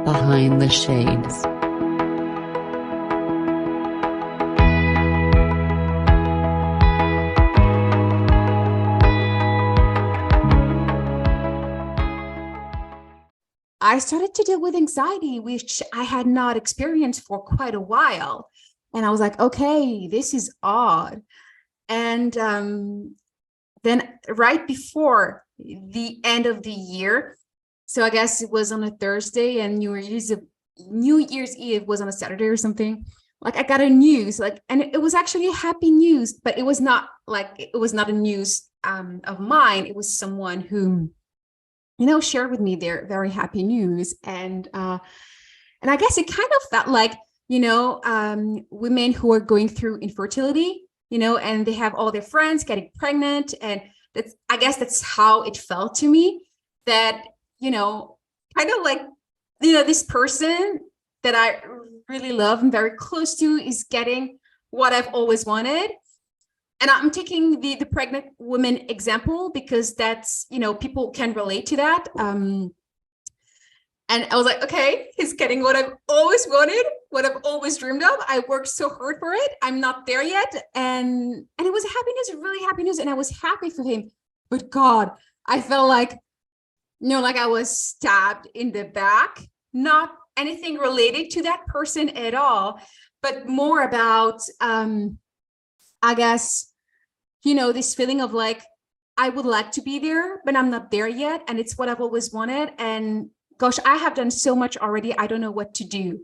Behind the Shades. I started to deal with anxiety, which I had not experienced for quite a while. And I was like, okay, this is odd. And then right before the end of the year, so I guess it was on a Thursday and New Year's Eve was on a Saturday or something. Like I got a news, and it was actually a happy news, but it was not a news of mine. It was someone who shared with me their very happy news. And I guess it kind of felt like, women who are going through infertility, and they have all their friends getting pregnant. And I guess that's how it felt to me, that, kind of like, this person that I really love and very close to is getting what I've always wanted. And I'm taking the pregnant woman example because that's, people can relate to that. And I was like, okay, he's getting what I've always wanted, what I've always dreamed of. I worked so hard for it. I'm not there yet. And it was happy news, really happy news. And I was happy for him. But God, I felt like, like I was stabbed in the back, not anything related to that person at all, but more about, I guess, this feeling of like, I would like to be there, but I'm not there yet. And it's what I've always wanted. And gosh, I have done so much already. I don't know what to do.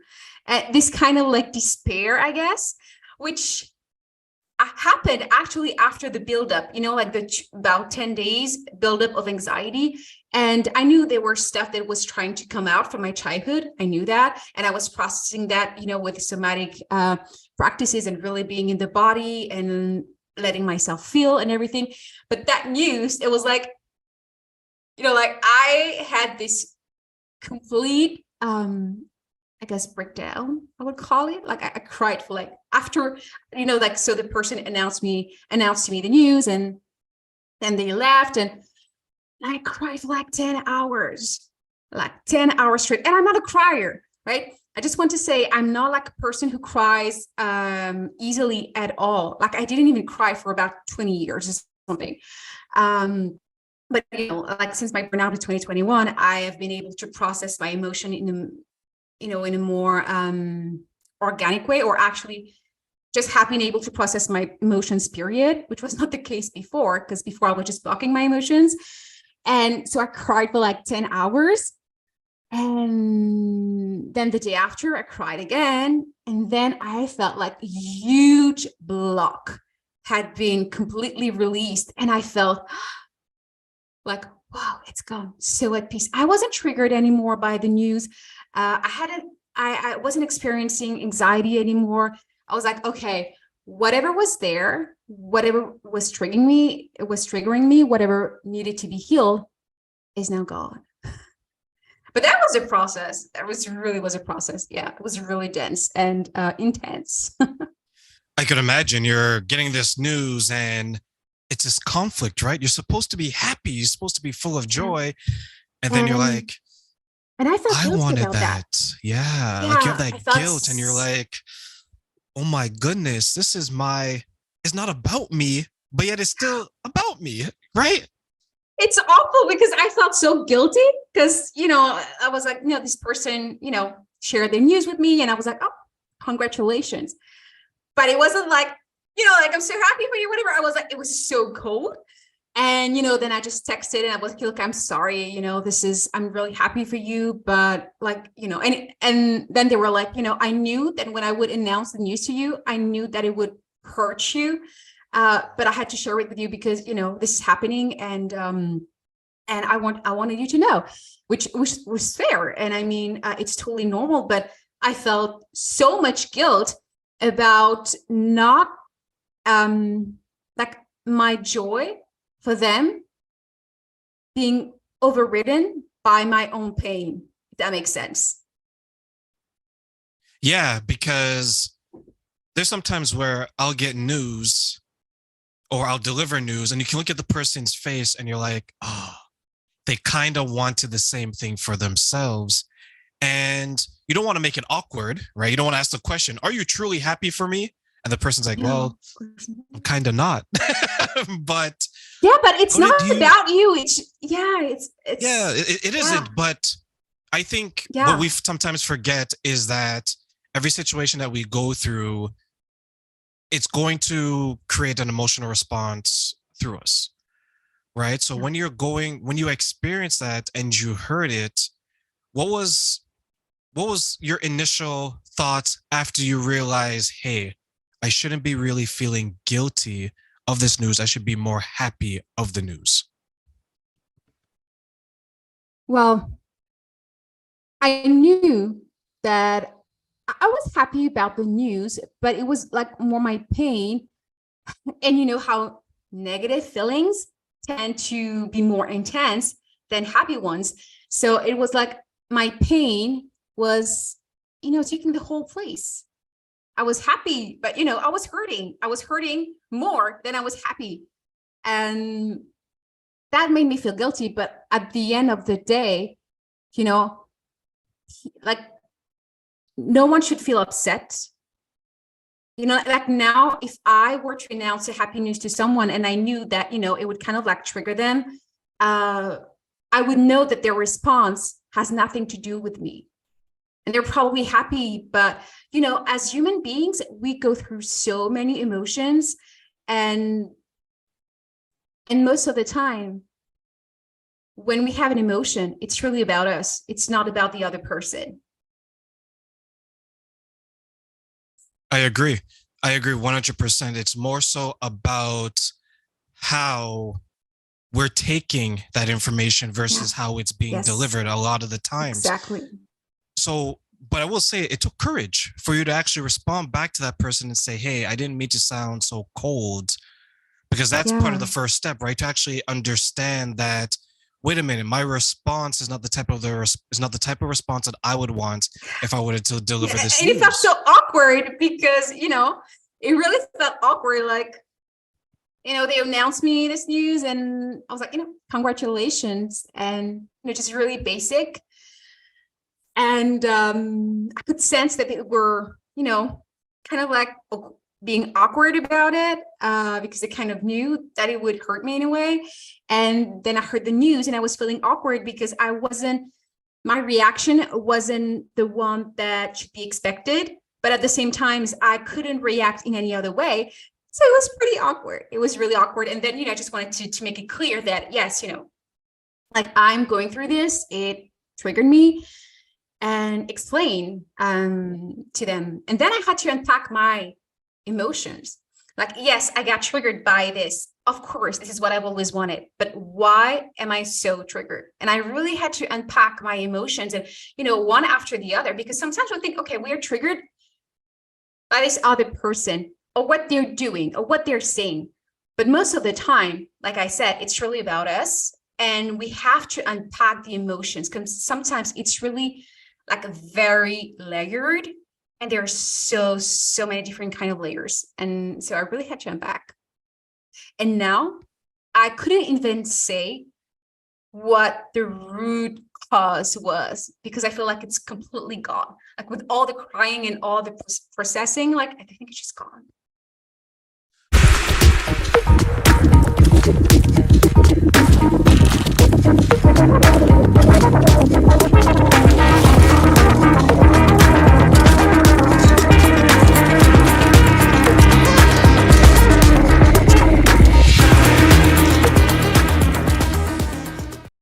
This kind of like despair, I guess, which happened actually after the buildup, like about 10 days buildup of anxiety. And I knew there were stuff that was trying to come out from my childhood. I knew that. And I was processing that, with somatic practices and really being in the body and letting myself feel and everything. But that news, it was like, like I had this complete, I guess, breakdown, I would call it. Like I cried for like after, so the person announced to me the news, and then they left, and I cried for like 10 hours straight. And I'm not a crier, right? I just want to say I'm not like a person who cries easily at all. Like I didn't even cry for about 20 years or something. But like since my burnout in 2021, I have been able to process my emotion in a more organic way, or actually just have been able to process my emotions, period, which was not the case before, because before I was just blocking my emotions. And so I cried for like 10 hours. And then the day after, I cried again. And then I felt like a huge block had been completely released. And I felt like, wow, it's gone. So at peace. I wasn't triggered anymore by the news. I wasn't experiencing anxiety anymore. I was like, okay, whatever was there, whatever was triggering me, whatever needed to be healed is now gone. But that was a process. Really was a process. Yeah, it was really dense and intense. I could imagine you're getting this news and it's this conflict, right? You're supposed to be happy. You're supposed to be full of joy. And then you're like, and I felt I guilty wanted about that. Yeah. Like you have that guilt and you're like, oh my goodness, it's not about me, but yet it's still about me, right? It's awful because I felt so guilty because, I was like, this person, shared their news with me. And I was like, oh, congratulations. But it wasn't like, like, I'm so happy for you, whatever. I was like, it was so cold. And, then I just texted and I was like, look, I'm sorry, I'm really happy for you. But like, and then they were like, I knew that when I would announce the news to you, I knew that it would hurt you. But I had to share it with you because, this is happening. And I wanted you to know, which was fair. And I mean, it's totally normal, but I felt so much guilt about not, like my joy for them being overridden by my own pain, if that makes sense. Yeah, because there's sometimes where I'll get news or I'll deliver news and you can look at the person's face and you're like, oh, they kind of wanted the same thing for themselves. and you don't want to make it awkward, right? You don't want to ask the question, are you truly happy for me? And the person's like, well, I'm kind of not. But yeah, but it's not you, about you. It's it isn't. But I think what we sometimes forget is that every situation that we go through, it's going to create an emotional response through us, right? So when you experience that and you heard it, what was your initial thoughts after you realize, hey, I shouldn't be really feeling guilty of this news. I should be more happy of the news. Well, I knew that I was happy about the news, but it was like more my pain. And you know how negative feelings tend to be more intense than happy ones. So it was like my pain was, taking the whole place. I was happy, but I was hurting. I was hurting more than I was happy. And that made me feel guilty. But at the end of the day, like no one should feel upset. Like now, if I were to announce a happy news to someone and I knew that, it would kind of like trigger them, I would know that their response has nothing to do with me. And they're probably happy, but, as human beings, we go through so many emotions, and most of the time, when we have an emotion, it's really about us. It's not about the other person. I agree 100%. It's more so about how we're taking that information versus how it's being delivered a lot of the times. Exactly. So, but I will say it took courage for you to actually respond back to that person and say, hey, I didn't mean to sound so cold, because that's part of the first step, right? To actually understand that, wait a minute, my response is not the type of response that I would want if I wanted to deliver this and news. It felt so awkward because, it really felt awkward. Like, they announced me this news and I was like, congratulations. And, just really basic. And I could sense that they were, kind of like being awkward about it because they kind of knew that it would hurt me in a way. And then I heard the news and I was feeling awkward because my reaction wasn't the one that should be expected. But at the same time, I couldn't react in any other way. So it was pretty awkward. It was really awkward. And then, I just wanted to make it clear that, yes, like I'm going through this. It triggered me. And explain to them. And then I had to unpack my emotions. Like, yes, I got triggered by this. Of course, this is what I've always wanted. But why am I so triggered? And I really had to unpack my emotions and, one after the other, because sometimes we think, okay, we are triggered by this other person or what they're doing or what they're saying. But most of the time, like I said, it's really about us. And we have to unpack the emotions because sometimes it's really like very layered, and there are so many different kind of layers. And so I really had to unpack. And now I couldn't even say what the root cause was because I feel like it's completely gone. Like with all the crying and all the processing, like I think it's just gone.